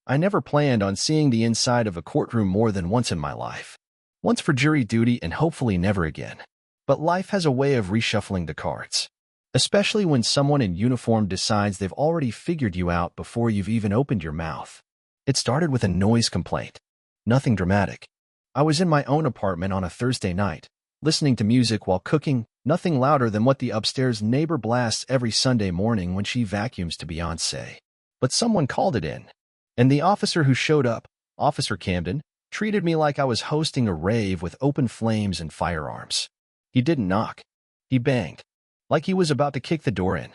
I never planned on seeing the inside of a courtroom more than once in my life. Once for jury duty and hopefully never again. But life has a way of reshuffling the cards. Especially when someone in uniform decides they've already figured you out before you've even opened your mouth. It started with a noise complaint. Nothing dramatic. I was in my own apartment on a Thursday night, listening to music while cooking, nothing louder than what the upstairs neighbor blasts every Sunday morning when she vacuums to Beyoncé. But someone called it in. And the officer who showed up, Officer Camden, treated me like I was hosting a rave with open flames and firearms. He didn't knock. He banged, like he was about to kick the door in.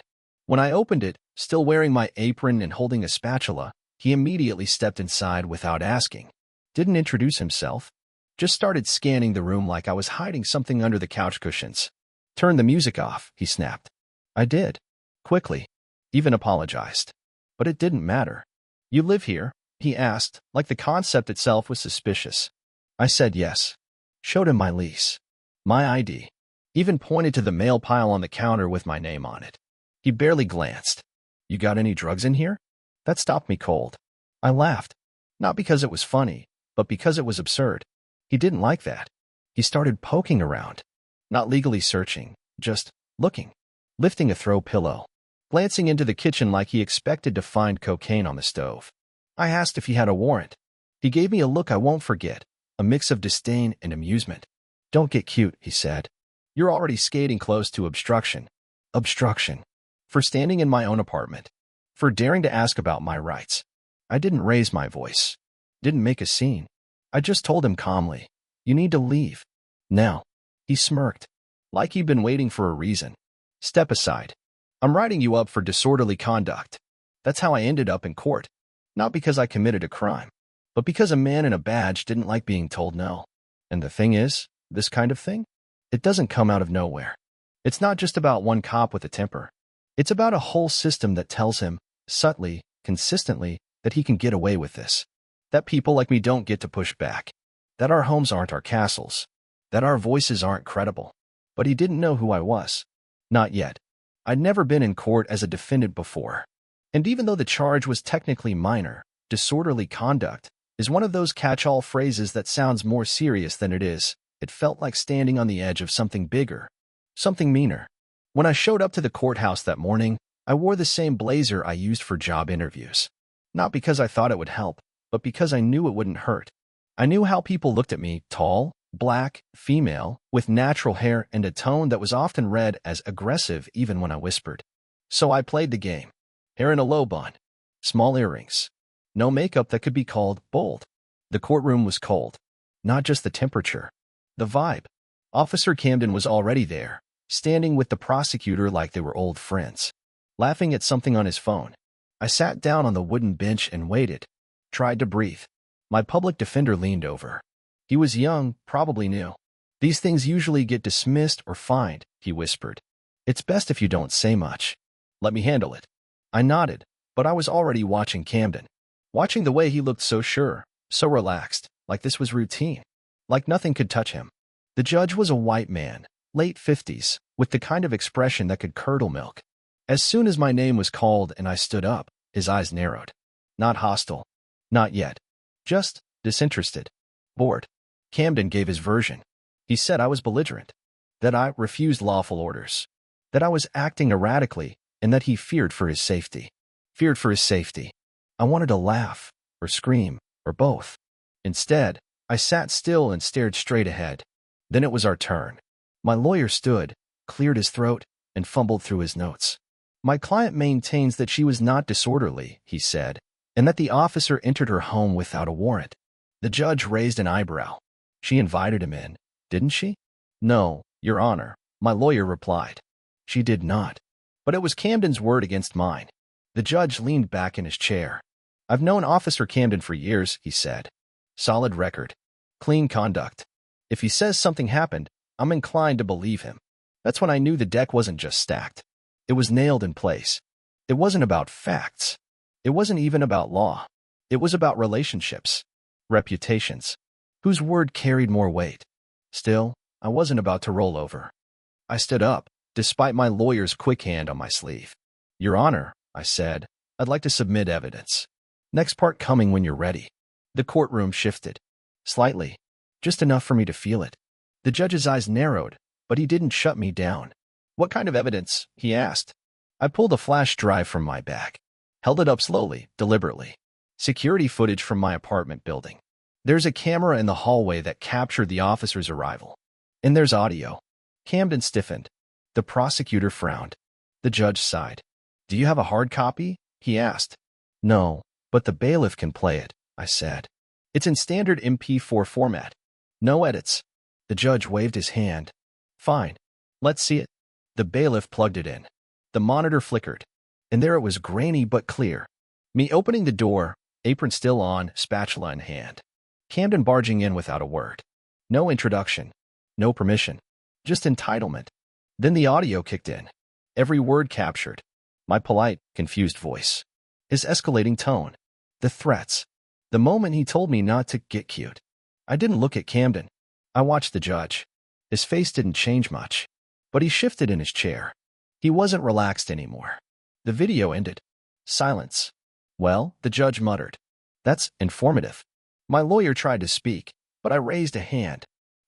When I opened it, still wearing my apron and holding a spatula, he immediately stepped inside without asking. Didn't introduce himself. Just started scanning the room like I was hiding something under the couch cushions. Turn the music off, he snapped. I did. Quickly. Even apologized. But it didn't matter. You live here? He asked, like the concept itself was suspicious. I said yes. Showed him my lease. My ID. Even pointed to the mail pile on the counter with my name on it. He barely glanced. You got any drugs in here? That stopped me cold. I laughed. Not because it was funny, but because it was absurd. He didn't like that. He started poking around. Not legally searching, just looking. Lifting a throw pillow. Glancing into the kitchen like he expected to find cocaine on the stove. I asked if he had a warrant. He gave me a look I won't forget, a mix of disdain and amusement. Don't get cute, he said. You're already skating close to obstruction. Obstruction. For standing in my own apartment. For daring to ask about my rights. I didn't raise my voice. Didn't make a scene. I just told him calmly, you need to leave. Now. He smirked. Like he'd been waiting for a reason. Step aside. I'm writing you up for disorderly conduct. That's how I ended up in court. Not because I committed a crime, but because a man in a badge didn't like being told no. And the thing is, this kind of thing? It doesn't come out of nowhere. It's not just about one cop with a temper. It's about a whole system that tells him, subtly, consistently, that he can get away with this. That people like me don't get to push back. That our homes aren't our castles. That our voices aren't credible. But he didn't know who I was. Not yet. I'd never been in court as a defendant before. And even though the charge was technically minor, disorderly conduct is one of those catch-all phrases that sounds more serious than it is. It felt like standing on the edge of something bigger, something meaner. When I showed up to the courthouse that morning, I wore the same blazer I used for job interviews. Not because I thought it would help, but because I knew it wouldn't hurt. I knew how people looked at me, tall, black, female, with natural hair and a tone that was often read as aggressive even when I whispered. So I played the game. Hair in a low bun. Small earrings. No makeup that could be called bold. The courtroom was cold. Not just the temperature. The vibe. Officer Camden was already there, standing with the prosecutor like they were old friends. Laughing at something on his phone. I sat down on the wooden bench and waited. Tried to breathe. My public defender leaned over. He was young, probably new. These things usually get dismissed or fined, he whispered. It's best if you don't say much. Let me handle it. I nodded, but I was already watching Camden. Watching the way he looked so sure, so relaxed, like this was routine. Like nothing could touch him. The judge was a white man, late 50s, with the kind of expression that could curdle milk. As soon as my name was called and I stood up, his eyes narrowed. Not hostile. Not yet. Just disinterested. Bored. Camden gave his version. He said I was belligerent. That I refused lawful orders. That I was acting erratically, and that he feared for his safety. Feared for his safety. I wanted to laugh, or scream, or both. Instead, I sat still and stared straight ahead. Then it was our turn. My lawyer stood, cleared his throat, and fumbled through his notes. My client maintains that she was not disorderly, he said, and that the officer entered her home without a warrant. The judge raised an eyebrow. She invited him in, didn't she? No, Your Honor, my lawyer replied. She did not. But it was Camden's word against mine. The judge leaned back in his chair. I've known Officer Camden for years, he said. Solid record. Clean conduct. If he says something happened, I'm inclined to believe him. That's when I knew the deck wasn't just stacked. It was nailed in place. It wasn't about facts. It wasn't even about law. It was about relationships. Reputations. Whose word carried more weight? Still, I wasn't about to roll over. I stood up, despite my lawyer's quick hand on my sleeve. Your Honor, I said, I'd like to submit evidence. Next part coming when you're ready. The courtroom shifted. Slightly. Just enough for me to feel it. The judge's eyes narrowed, but he didn't shut me down. What kind of evidence? He asked. I pulled a flash drive from my bag. Held it up slowly, deliberately. Security footage from my apartment building. There's a camera in the hallway that captured the officer's arrival. And there's audio. Camden stiffened. The prosecutor frowned. The judge sighed. Do you have a hard copy? He asked. No, but the bailiff can play it, I said. It's in standard MP4 format. No edits. The judge waved his hand. Fine. Let's see it. The bailiff plugged it in. The monitor flickered. And there it was, grainy but clear. Me opening the door, apron still on, spatula in hand. Camden barging in without a word. No introduction. No permission. Just entitlement. Then the audio kicked in. Every word captured. My polite, confused voice. His escalating tone. The threats. The moment he told me not to get cute. I didn't look at Camden. I watched the judge. His face didn't change much. But he shifted in his chair. He wasn't relaxed anymore. The video ended. Silence. Well, the judge muttered. That's informative. My lawyer tried to speak, but I raised a hand.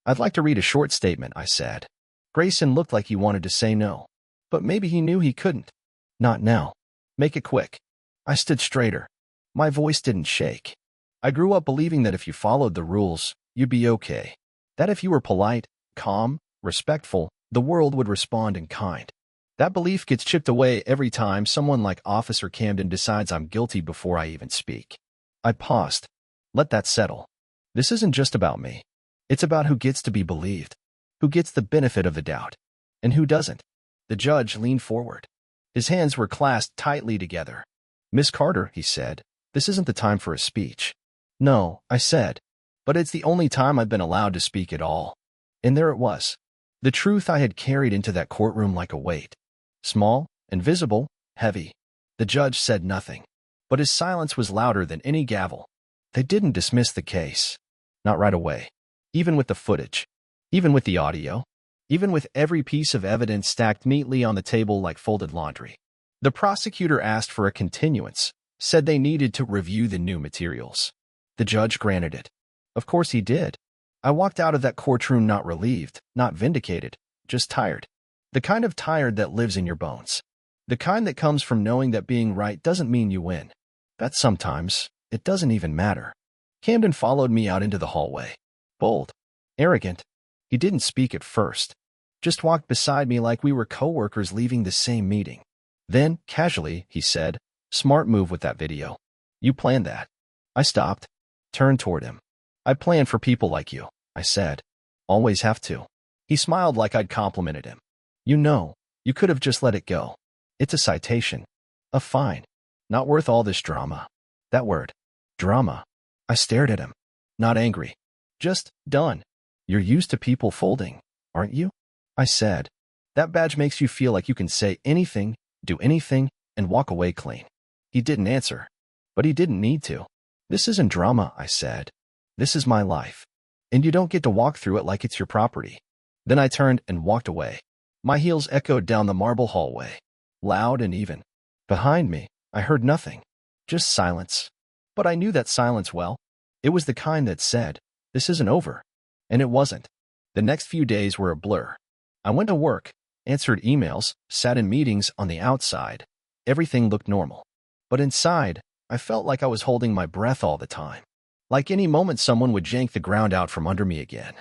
I'd like to read a short statement, I said. Grayson looked like he wanted to say no, but maybe he knew he couldn't. Not now. Make it quick. I stood straighter. My voice didn't shake. I grew up believing that if you followed the rules, you'd be okay. That if you were polite, calm, respectful, the world would respond in kind. That belief gets chipped away every time someone like Officer Camden decides I'm guilty before I even speak. I paused. Let that settle. This isn't just about me. It's about who gets to be believed, who gets the benefit of the doubt, and who doesn't. The judge leaned forward. His hands were clasped tightly together. Miss Carter, he said, this isn't the time for a speech. No, I said, but it's the only time I've been allowed to speak at all. And there it was. The truth I had carried into that courtroom like a weight. Small, invisible, heavy. The judge said nothing, but his silence was louder than any gavel. They didn't dismiss the case. Not right away. Even with the footage. Even with the audio. Even with every piece of evidence stacked neatly on the table like folded laundry. The prosecutor asked for a continuance, said they needed to review the new materials. The judge granted it. Of course he did. I walked out of that courtroom not relieved, not vindicated, just tired. The kind of tired that lives in your bones. The kind that comes from knowing that being right doesn't mean you win. That sometimes, it doesn't even matter. Camden followed me out into the hallway. Bold. Arrogant. He didn't speak at first. Just walked beside me like we were co-workers leaving the same meeting. Then, casually, he said, smart move with that video. You planned that. I stopped. Turned toward him. I plan for people like you, I said. Always have to. He smiled like I'd complimented him. You know, you could have just let it go. It's a citation. A fine. Not worth all this drama. That word. Drama. I stared at him. Not angry. Just done. You're used to people folding, aren't you? I said. That badge makes you feel like you can say anything, do anything, and walk away clean. He didn't answer. But he didn't need to. This isn't drama, I said. This is my life. And you don't get to walk through it like it's your property. Then I turned and walked away. My heels echoed down the marble hallway. Loud and even. Behind me, I heard nothing. Just silence. But I knew that silence well. It was the kind that said, this isn't over. And it wasn't. The next few days were a blur. I went to work, answered emails, sat in meetings on the outside. Everything looked normal. But inside, I felt like I was holding my breath all the time. Like any moment someone would yank the ground out from under me again.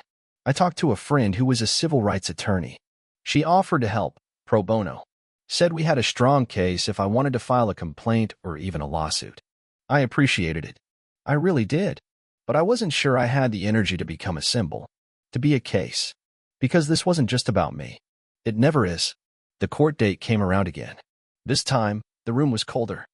I talked to a friend who was a civil rights attorney. She offered to help, pro bono. Said we had a strong case if I wanted to file a complaint or even a lawsuit. I appreciated it. I really did. But I wasn't sure I had the energy to become a symbol, to be a case. Because this wasn't just about me. It never is. The court date came around again. This time, the room was colder,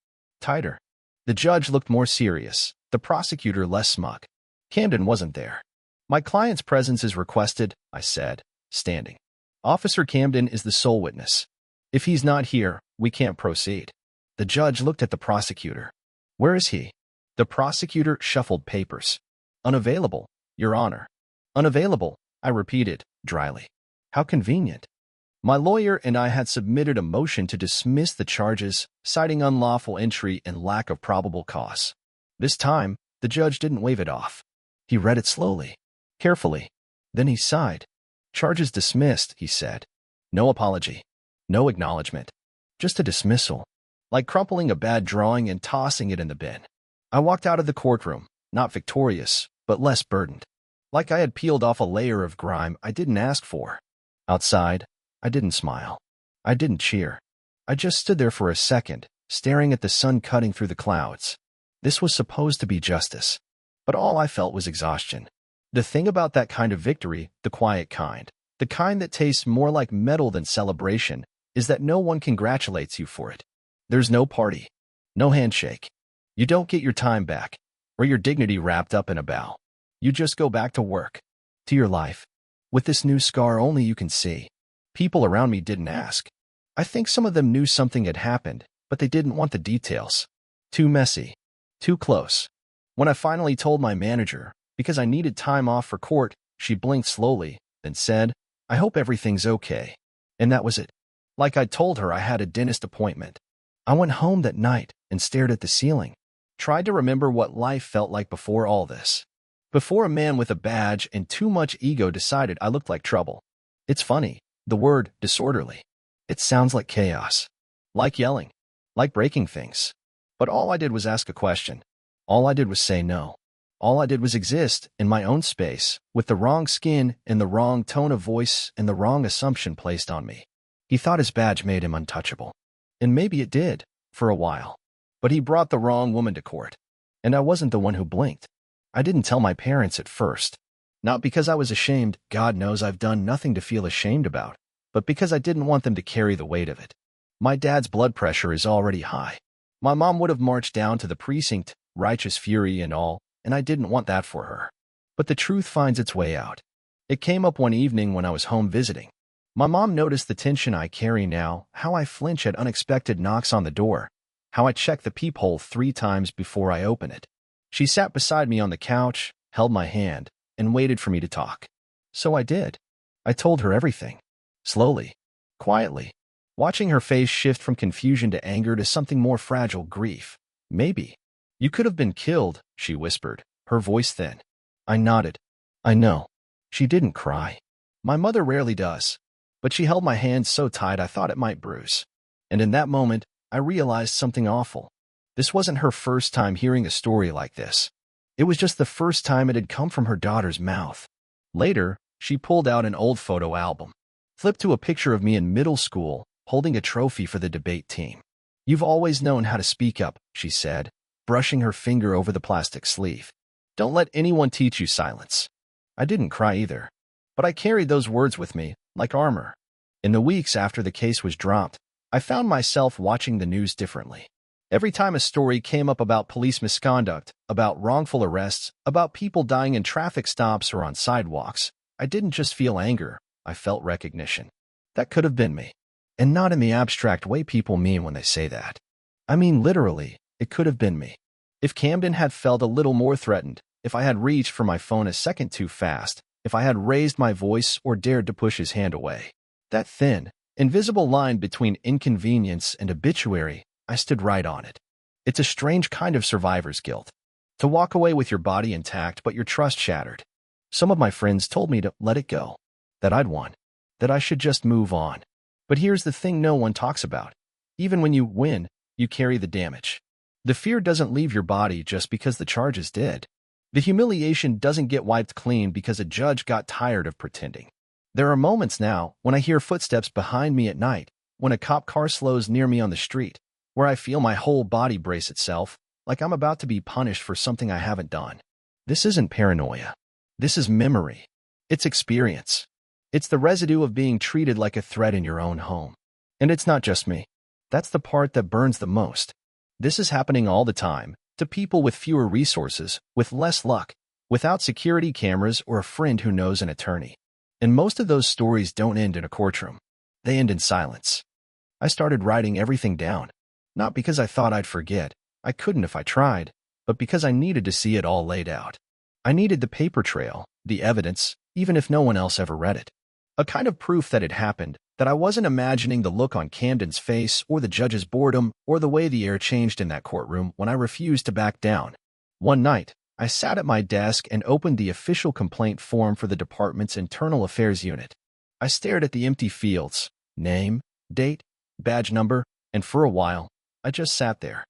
tighter. The judge looked more serious, the prosecutor less smug. Camden wasn't there. My client's presence is requested, I said, standing. Officer Camden is the sole witness. If he's not here, we can't proceed. The judge looked at the prosecutor. Where is he? The prosecutor shuffled papers. Unavailable, Your Honor. Unavailable, I repeated, dryly. How convenient. My lawyer and I had submitted a motion to dismiss the charges, citing unlawful entry and lack of probable cause. This time, the judge didn't wave it off. He read it slowly, carefully. Then he sighed. "Charges dismissed," he said. No apology. No acknowledgement. Just a dismissal. Like crumpling a bad drawing and tossing it in the bin. I walked out of the courtroom, not victorious, but less burdened. Like I had peeled off a layer of grime I didn't ask for. Outside, I didn't smile. I didn't cheer. I just stood there for a second, staring at the sun cutting through the clouds. This was supposed to be justice. But all I felt was exhaustion. The thing about that kind of victory, the quiet kind, the kind that tastes more like medal than celebration, is that no one congratulates you for it. There's no party. No handshake. You don't get your time back, or your dignity wrapped up in a bow. You just go back to work, to your life, with this new scar only you can see. People around me didn't ask. I think some of them knew something had happened, but they didn't want the details. Too messy. Too close. When I finally told my manager, because I needed time off for court, she blinked slowly, then said, "I hope everything's okay." And that was it. Like I'd told her I had a dentist appointment. I went home that night and stared at the ceiling. Tried to remember what life felt like before all this. Before a man with a badge and too much ego decided I looked like trouble. It's funny, the word disorderly. It sounds like chaos. Like yelling. Like breaking things. But all I did was ask a question. All I did was say no. All I did was exist in my own space, with the wrong skin and the wrong tone of voice and the wrong assumption placed on me. He thought his badge made him untouchable. And maybe it did, for a while. But he brought the wrong woman to court. And I wasn't the one who blinked. I didn't tell my parents at first. Not because I was ashamed, God knows I've done nothing to feel ashamed about, but because I didn't want them to carry the weight of it. My dad's blood pressure is already high. My mom would have marched down to the precinct, righteous fury and all, and I didn't want that for her. But the truth finds its way out. It came up one evening when I was home visiting. My mom noticed the tension I carry now, how I flinch at unexpected knocks on the door, how I check the peephole 3 times before I open it. She sat beside me on the couch, held my hand, and waited for me to talk. So I did. I told her everything. Slowly. Quietly. Watching her face shift from confusion to anger to something more fragile, grief. Maybe. "You could have been killed," she whispered, her voice thin. I nodded. I know. She didn't cry. My mother rarely does. But she held my hand so tight I thought it might bruise. And in that moment, I realized something awful. This wasn't her first time hearing a story like this. It was just the first time it had come from her daughter's mouth. Later, she pulled out an old photo album. Flipped to a picture of me in middle school, holding a trophy for the debate team. "You've always known how to speak up," she said, brushing her finger over the plastic sleeve. "Don't let anyone teach you silence." I didn't cry either. But I carried those words with me, like armor. In the weeks after the case was dropped, I found myself watching the news differently. Every time a story came up about police misconduct, about wrongful arrests, about people dying in traffic stops or on sidewalks, I didn't just feel anger, I felt recognition. That could have been me. And not in the abstract way people mean when they say that. I mean literally, it could have been me. If Camden had felt a little more threatened, if I had reached for my phone a second too fast, if I had raised my voice or dared to push his hand away. That thin, invisible line between inconvenience and obituary, I stood right on it. It's a strange kind of survivor's guilt. To walk away with your body intact but your trust shattered. Some of my friends told me to let it go. That I'd won. That I should just move on. But here's the thing no one talks about. Even when you win, you carry the damage. The fear doesn't leave your body just because the charges did. The humiliation doesn't get wiped clean because a judge got tired of pretending. There are moments now when I hear footsteps behind me at night, when a cop car slows near me on the street, where I feel my whole body brace itself, like I'm about to be punished for something I haven't done. This isn't paranoia. This is memory. It's experience. It's the residue of being treated like a threat in your own home. And it's not just me. That's the part that burns the most. This is happening all the time, to people with fewer resources, with less luck, without security cameras or a friend who knows an attorney. And most of those stories don't end in a courtroom. They end in silence. I started writing everything down. Not because I thought I'd forget. I couldn't if I tried. But because I needed to see it all laid out. I needed the paper trail, the evidence, even if no one else ever read it. A kind of proof that it happened, that I wasn't imagining the look on Camden's face or the judge's boredom or the way the air changed in that courtroom when I refused to back down. One night, I sat at my desk and opened the official complaint form for the department's internal affairs unit. I stared at the empty fields, name, date, badge number, and for a while, I just sat there.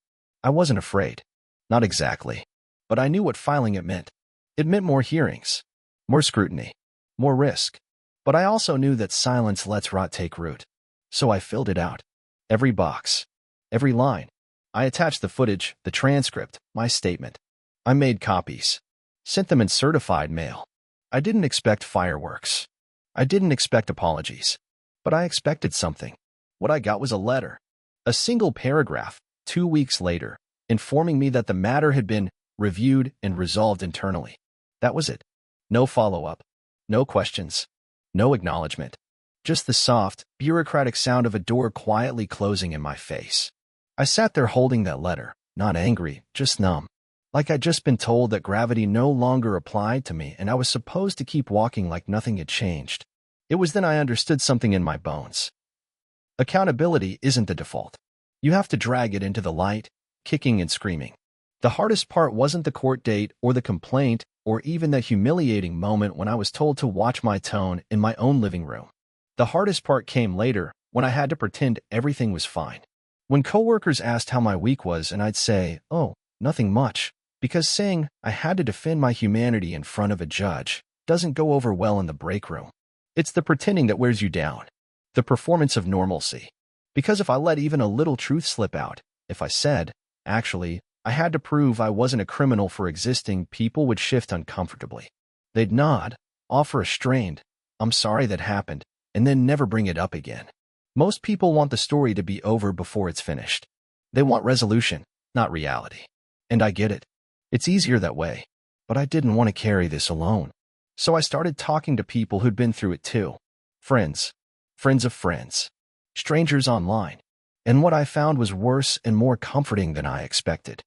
I wasn't afraid. Not exactly. But I knew what filing it meant. It meant more hearings, more scrutiny, more risk. But I also knew that silence lets rot take root. So I filled it out. Every box. Every line. I attached the footage, the transcript, my statement. I made copies. Sent them in certified mail. I didn't expect fireworks. I didn't expect apologies. But I expected something. What I got was a letter. A single paragraph, 2 weeks later, informing me that the matter had been reviewed and resolved internally. That was it. No follow-up. No questions. No acknowledgement. Just the soft, bureaucratic sound of a door quietly closing in my face. I sat there holding that letter, not angry, just numb. Like I'd just been told that gravity no longer applied to me and I was supposed to keep walking like nothing had changed. It was then I understood something in my bones. Accountability isn't the default. You have to drag it into the light, kicking and screaming. The hardest part wasn't the court date or the complaint or even the humiliating moment when I was told to watch my tone in my own living room. The hardest part came later, when I had to pretend everything was fine. When coworkers asked how my week was and I'd say, "Oh, nothing much," because saying I had to defend my humanity in front of a judge doesn't go over well in the break room. It's the pretending that wears you down. The performance of normalcy. Because if I let even a little truth slip out, if I said, actually, I had to prove I wasn't a criminal for existing, people would shift uncomfortably. They'd nod, offer a strained, "I'm sorry that happened," and then never bring it up again. Most people want the story to be over before it's finished. They want resolution, not reality. And I get it. It's easier that way. But I didn't want to carry this alone. So I started talking to people who'd been through it too. Friends. Friends of friends. Strangers online. And what I found was worse and more comforting than I expected.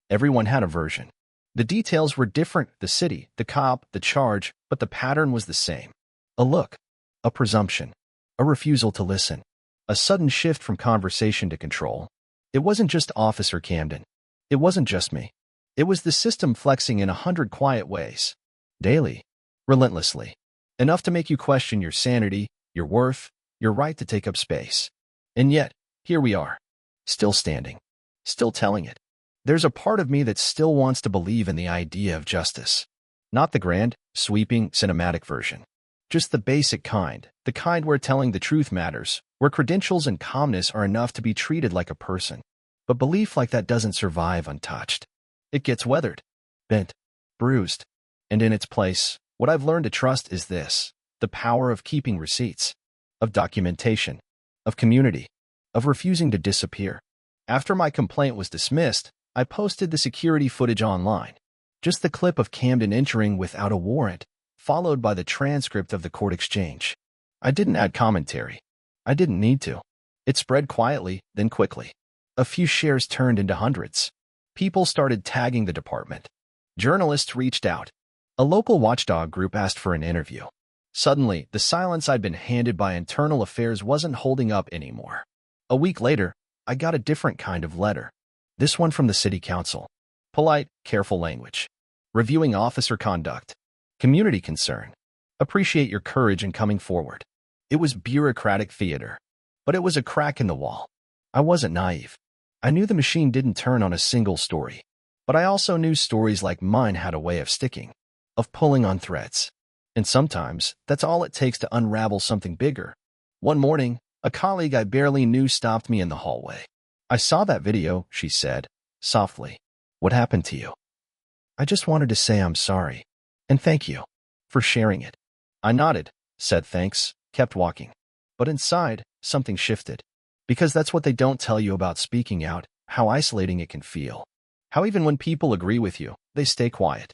Everyone had a version. The details were different, the city, the cop, the charge, but the pattern was the same. A look. A presumption. A refusal to listen. A sudden shift from conversation to control. It wasn't just Officer Camden. It wasn't just me. It was the system flexing in 100 quiet ways. Daily. Relentlessly. Enough to make you question your sanity, your worth, your right to take up space. And yet, here we are. Still standing. Still telling it. There's a part of me that still wants to believe in the idea of justice. Not the grand, sweeping, cinematic version. Just the basic kind, the kind where telling the truth matters, where credentials and calmness are enough to be treated like a person. But belief like that doesn't survive untouched. It gets weathered, bent, bruised. And in its place, what I've learned to trust is this: the power of keeping receipts, of documentation, of community, of refusing to disappear. After my complaint was dismissed, I posted the security footage online. Just the clip of Camden entering without a warrant, followed by the transcript of the court exchange. I didn't add commentary. I didn't need to. It spread quietly, then quickly. A few shares turned into hundreds. People started tagging the department. Journalists reached out. A local watchdog group asked for an interview. Suddenly, the silence I'd been handed by internal affairs wasn't holding up anymore. A week later, I got a different kind of letter. This one from the city council. Polite, careful language. Reviewing officer conduct. Community concern. Appreciate your courage in coming forward. It was bureaucratic theater. But it was a crack in the wall. I wasn't naive. I knew the machine didn't turn on a single story. But I also knew stories like mine had a way of sticking. Of pulling on threads. And sometimes, that's all it takes to unravel something bigger. One morning, a colleague I barely knew stopped me in the hallway. "I saw that video," she said, softly. "What happened to you?" "I just wanted to say I'm sorry. And thank you for sharing it." I nodded, said thanks, kept walking. But inside, something shifted. Because that's what they don't tell you about speaking out, how isolating it can feel. How even when people agree with you, they stay quiet.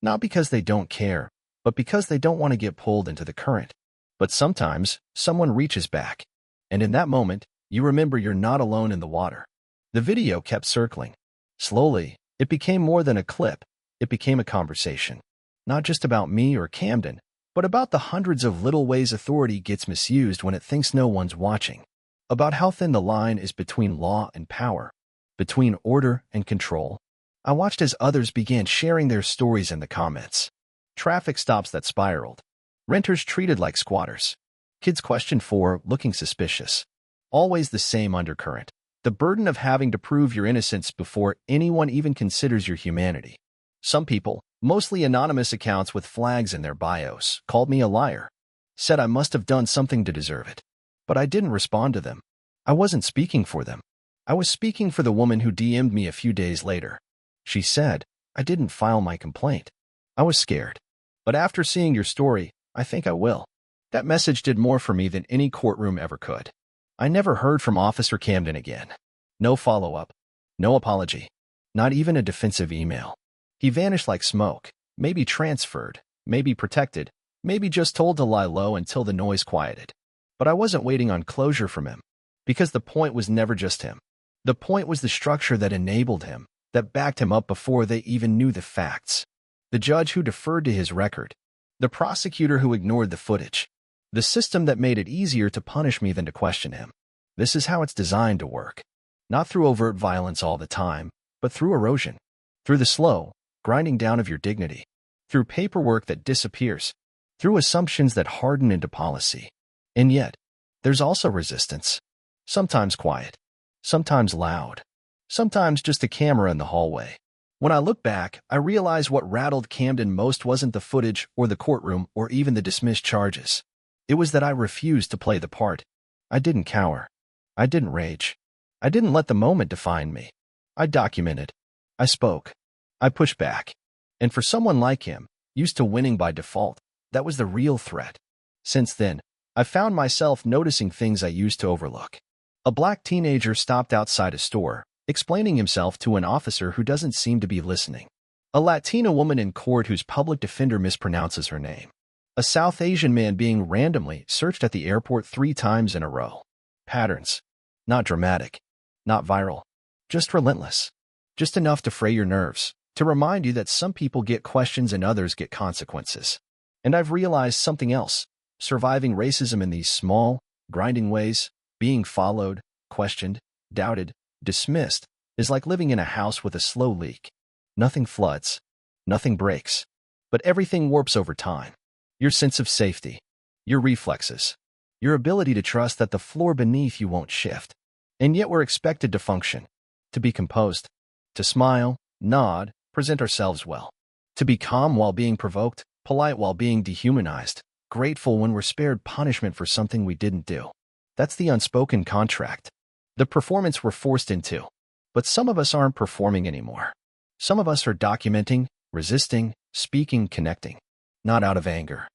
Not because they don't care, but because they don't want to get pulled into the current. But sometimes, someone reaches back. And in that moment, you remember you're not alone in the water. The video kept circling. Slowly, it became more than a clip. It became a conversation. Not just about me or Camden, but about the hundreds of little ways authority gets misused when it thinks no one's watching. About how thin the line is between law and power, between order and control, I watched as others began sharing their stories in the comments. Traffic stops that spiraled. Renters treated like squatters. Kids questioned for looking suspicious. Always the same undercurrent. The burden of having to prove your innocence before anyone even considers your humanity. Some people, mostly anonymous accounts with flags in their bios, called me a liar. Said I must have done something to deserve it. But I didn't respond to them. I wasn't speaking for them. I was speaking for the woman who DM'd me a few days later. She said, I didn't file my complaint. I was scared. But after seeing your story, I think I will. That message did more for me than any courtroom ever could. I never heard from Officer Camden again. No follow-up. No apology. Not even a defensive email. He vanished like smoke. Maybe transferred. Maybe protected. Maybe just told to lie low until the noise quieted. But I wasn't waiting on closure from him. Because the point was never just him. The point was the structure that enabled him, that backed him up before they even knew the facts. The judge who deferred to his record. The prosecutor who ignored the footage. The system that made it easier to punish me than to question him. This is how it's designed to work. Not through overt violence all the time, but through erosion. Through the slow, grinding down of your dignity. Through paperwork that disappears. Through assumptions that harden into policy. And yet, there's also resistance. Sometimes quiet. Sometimes loud. Sometimes just a camera in the hallway. When I look back, I realize what rattled Camden most wasn't the footage or the courtroom or even the dismissed charges. It was that I refused to play the part. I didn't cower. I didn't rage. I didn't let the moment define me. I documented. I spoke. I pushed back. And for someone like him, used to winning by default, that was the real threat. Since then, I found myself noticing things I used to overlook. A black teenager stopped outside a store, explaining himself to an officer who doesn't seem to be listening. A Latina woman in court whose public defender mispronounces her name. A South Asian man being randomly searched at the airport 3 times in a row. Patterns. Not dramatic. Not viral. Just relentless. Just enough to fray your nerves, to remind you that some people get questions and others get consequences. And I've realized something else. Surviving racism in these small, grinding ways, being followed, questioned, doubted, dismissed, is like living in a house with a slow leak. Nothing floods. Nothing breaks. But everything warps over time. Your sense of safety. Your reflexes. Your ability to trust that the floor beneath you won't shift. And yet we're expected to function. To be composed. To smile, nod, present ourselves well. To be calm while being provoked, polite while being dehumanized, grateful when we're spared punishment for something we didn't do. That's the unspoken contract. The performance we're forced into. But some of us aren't performing anymore. Some of us are documenting, resisting, speaking, connecting. Not out of anger.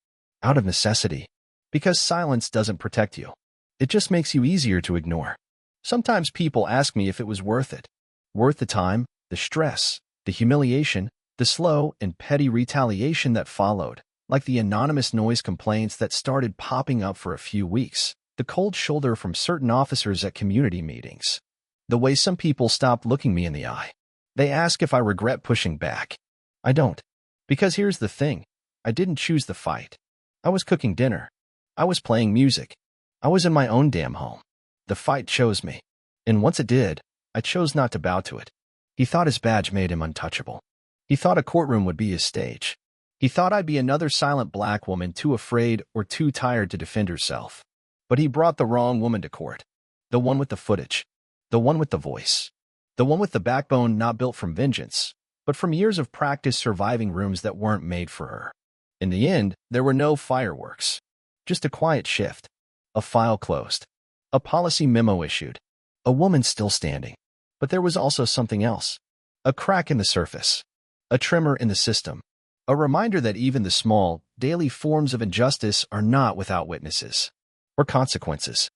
Out of necessity. Because silence doesn't protect you. It just makes you easier to ignore. Sometimes people ask me if it was worth it. Worth the time, the stress, the humiliation, the slow and petty retaliation that followed, like the anonymous noise complaints that started popping up for a few weeks, the cold shoulder from certain officers at community meetings, the way some people stopped looking me in the eye. They ask if I regret pushing back. I don't. Because here's the thing. I didn't choose the fight. I was cooking dinner. I was playing music. I was in my own damn home. The fight chose me. And once it did, I chose not to bow to it. He thought his badge made him untouchable. He thought a courtroom would be his stage. He thought I'd be another silent black woman too afraid or too tired to defend herself. But he brought the wrong woman to court. The one with the footage. The one with the voice. The one with the backbone not built from vengeance, but from years of practice surviving rooms that weren't made for her. In the end, there were no fireworks. Just a quiet shift. A file closed. A policy memo issued. A woman still standing. But there was also something else. A crack in the surface. A tremor in the system. A reminder that even the small, daily forms of injustice are not without witnesses. Or consequences.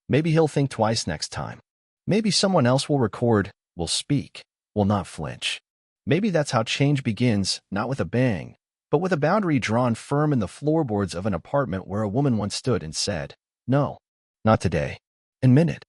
Maybe he'll think twice next time. Maybe someone else will record, will speak, will not flinch. Maybe that's how change begins, not with a bang, but with a boundary drawn firm in the floorboards of an apartment where a woman once stood and said, "No, not today." And meant it.